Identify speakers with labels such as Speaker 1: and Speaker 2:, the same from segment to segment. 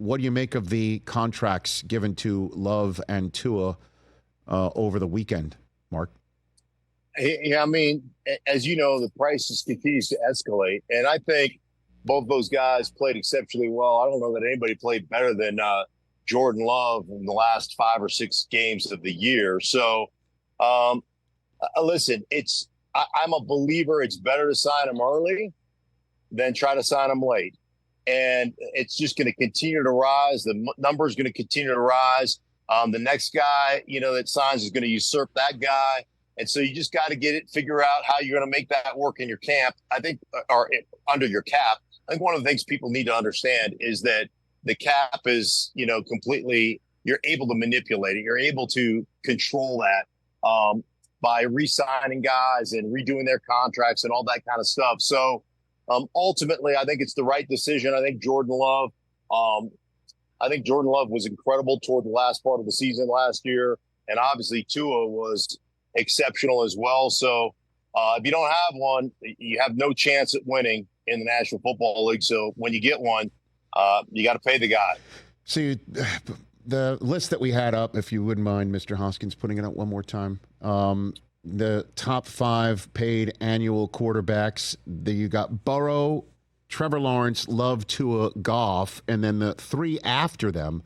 Speaker 1: what do you make of the contracts given to Love and Tua over the weekend, Mark?
Speaker 2: Yeah, I mean, as you know, the prices continues to escalate, and I think both those guys played exceptionally well. I don't know that anybody played better than Jordan Love in the last 5 or 6 games of the year. So, listen, I'm a believer it's better to sign them early than try to sign them late. And it's just going to continue to rise. The number is going to continue to rise. The next guy, that signs is going to usurp that guy. And so you just got to figure out how you're going to make that work in your camp, I think, or under your cap. I think one of the things people need to understand is that the cap is, completely, you're able to manipulate it. You're able to control that by re-signing guys and redoing their contracts and all that kind of stuff. So ultimately, I think it's the right decision. I think Jordan Love was incredible toward the last part of the season last year. And obviously Tua was exceptional as well. So if you don't have one, you have no chance at winning in the National Football League. So when you get one, you got to pay the guy.
Speaker 1: See, the list that we had up, if you wouldn't mind, Mr. Hoskins, putting it up one more time. The top 5 paid annual quarterbacks. You got Burrow, Trevor Lawrence, Love, Tua, Goff, and then the 3 after them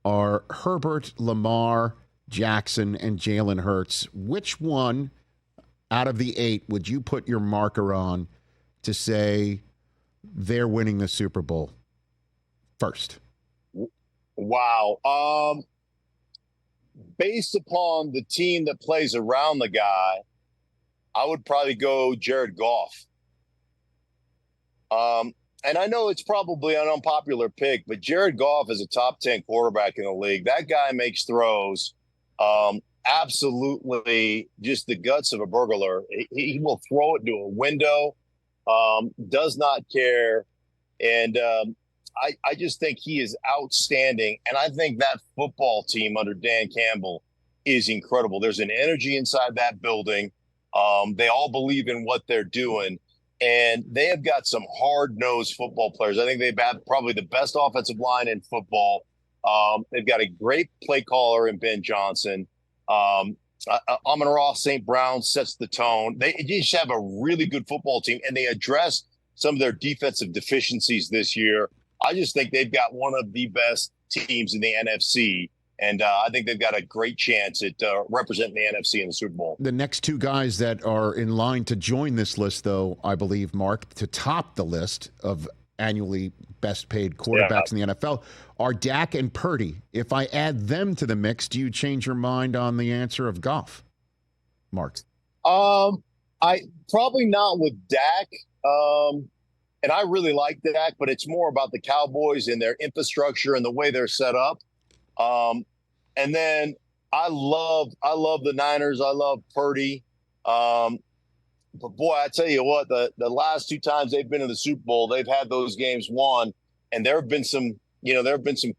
Speaker 1: are Herbert, Lamar, Jackson, and Jalen Hurts. Which one out of the 8 would you put your marker on to say they're winning the Super Bowl first?
Speaker 2: Wow. Based upon the team that plays around the guy, I would probably go Jared Goff. And I know it's probably an unpopular pick, but Jared Goff is a top 10 quarterback in the league. That guy makes throws. Absolutely just the guts of a burglar. He will throw it to a window, does not care. And I just think he is outstanding. And I think that football team under Dan Campbell is incredible. There's an energy inside that building. They all believe in what they're doing. And they have got some hard-nosed football players. I think they've had probably the best offensive line in football. They've got a great play caller in Ben Johnson. Amon-Ra St. Brown sets the tone. They just have a really good football team, and they address some of their defensive deficiencies this year. I just think they've got one of the best teams in the NFC, and I think they've got a great chance at representing the NFC in the Super Bowl.
Speaker 1: The next 2 guys that are in line to join this list, though, I believe, Mark, to top the list of annually best paid quarterbacks in the NFL are Dak and Purdy. If I add them to the mix, do you change your mind on the answer of Goff, Mark?
Speaker 2: I probably not with Dak. And I really like Dak, but it's more about the Cowboys and their infrastructure and the way they're set up. And then I love the Niners. I love Purdy. But boy, I tell you what, the last 2 times they've been in the Super Bowl, they've had those games won, and there have been some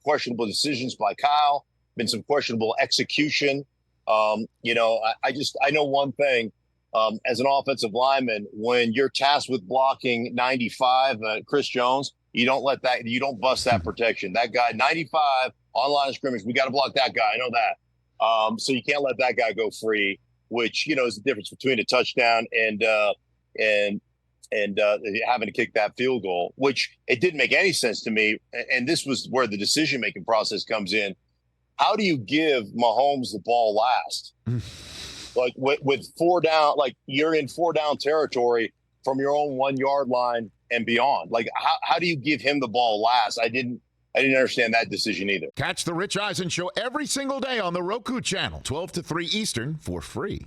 Speaker 2: questionable decisions by Kyle, been some questionable execution. I know one thing. As an offensive lineman, when you're tasked with blocking 95, Chris Jones, you don't bust that protection. That guy, 95 on line of scrimmage, we got to block that guy. I know that. So you can't let that guy go free, which, is the difference between a touchdown and having to kick that field goal, which it didn't make any sense to me. And this was where the decision-making process comes in. How do you give Mahomes the ball last? Like with 4 down, like you're in 4 down territory from your own 1 yard line and beyond. Like how do you give him the ball last? I didn't understand that decision either.
Speaker 1: Catch the Rich Eisen Show every single day on the Roku channel, 12 to 3 Eastern, for free.